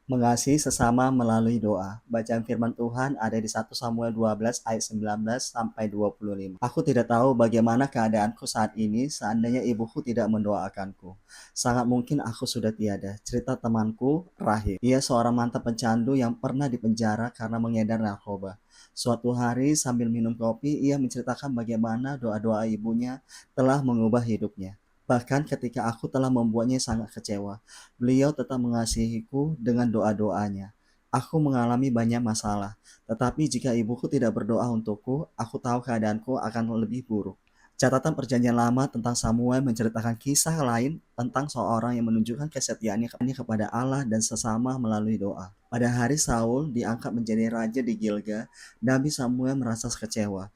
Mengasihi sesama melalui doa. Bacaan firman Tuhan ada di 1 Samuel 12 ayat 19 sampai 25. Aku tidak tahu bagaimana keadaanku saat ini seandainya ibuku tidak mendoakanku. Sangat mungkin aku sudah tiada. Cerita temanku, Rahim. Ia seorang mantan pencandu yang pernah dipenjara karena mengedar narkoba. Suatu hari sambil minum kopi, ia menceritakan bagaimana doa-doa ibunya telah mengubah hidupnya. Bahkan ketika aku telah membuatnya sangat kecewa, beliau tetap mengasihiku dengan doa-doanya. Aku mengalami banyak masalah, tetapi jika ibuku tidak berdoa untukku, aku tahu keadaanku akan lebih buruk. Catatan Perjanjian Lama tentang Samuel menceritakan kisah lain tentang seorang yang menunjukkan kesetiaannya kepada Allah dan sesama melalui doa. Pada hari Saul diangkat menjadi raja di Gilgal, Nabi Samuel merasa kecewa.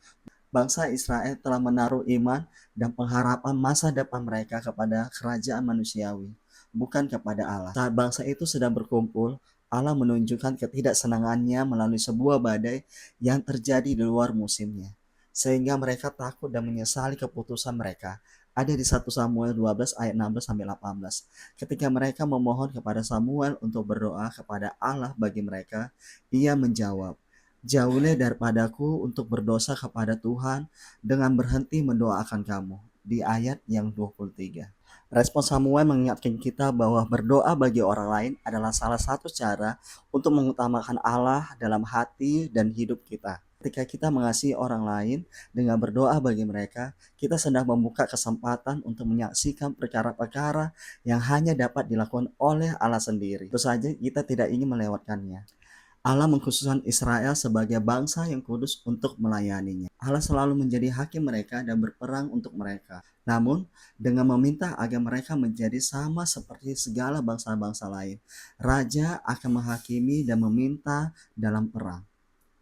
Bangsa Israel telah menaruh iman dan pengharapan masa depan mereka kepada kerajaan manusiawi, bukan kepada Allah. Saat bangsa itu sedang berkumpul, Allah menunjukkan ketidaksenangannya melalui sebuah badai yang terjadi di luar musimnya. Sehingga mereka takut dan menyesali keputusan mereka. Ada di 1 Samuel 12 ayat 16 sampai 18. Ketika mereka memohon kepada Samuel untuk berdoa kepada Allah bagi mereka, ia menjawab, "Jauhlah daripadaku untuk berdosa kepada Tuhan dengan berhenti mendoakan kamu." Di ayat yang 23. Respon Samuel mengingatkan kita bahwa berdoa bagi orang lain adalah salah satu cara untuk mengutamakan Allah dalam hati dan hidup kita. Ketika kita mengasihi orang lain dengan berdoa bagi mereka, kita sedang membuka kesempatan untuk menyaksikan perkara-perkara yang hanya dapat dilakukan oleh Allah sendiri. Tentu saja kita tidak ingin melewatkannya. Allah mengkhususkan Israel sebagai bangsa yang kudus untuk melayaninya. Allah selalu menjadi hakim mereka dan berperang untuk mereka. Namun, dengan meminta agar mereka menjadi sama seperti segala bangsa-bangsa lain, Raja akan menghakimi dan meminta dalam perang.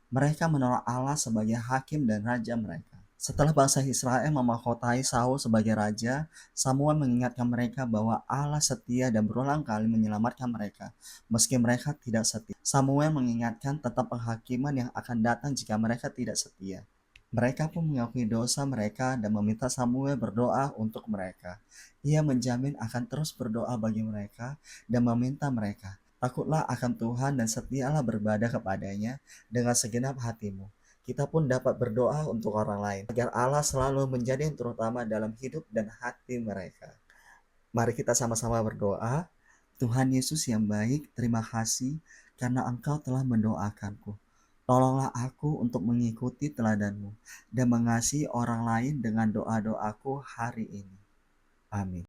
Mereka menolak Allah sebagai hakim dan raja mereka. Setelah bangsa Israel memahkotai Saul sebagai raja, Samuel mengingatkan mereka bahwa Allah setia dan berulang kali menyelamatkan mereka, meski mereka tidak setia. Samuel mengingatkan tentang penghakiman yang akan datang jika mereka tidak setia. Mereka pun mengakui dosa mereka dan meminta Samuel berdoa untuk mereka. Ia menjamin akan terus berdoa bagi mereka dan meminta mereka, "Takutlah akan Tuhan dan setialah beribadah kepadanya dengan segenap hatimu." Kita pun dapat berdoa untuk orang lain, agar Allah selalu menjadi yang terutama dalam hidup dan hati mereka. Mari kita sama-sama berdoa. Tuhan Yesus yang baik, terima kasih karena Engkau telah mendoakanku. Tolonglah aku untuk mengikuti teladan-Mu dan mengasihi orang lain dengan doa-doaku hari ini. Amin.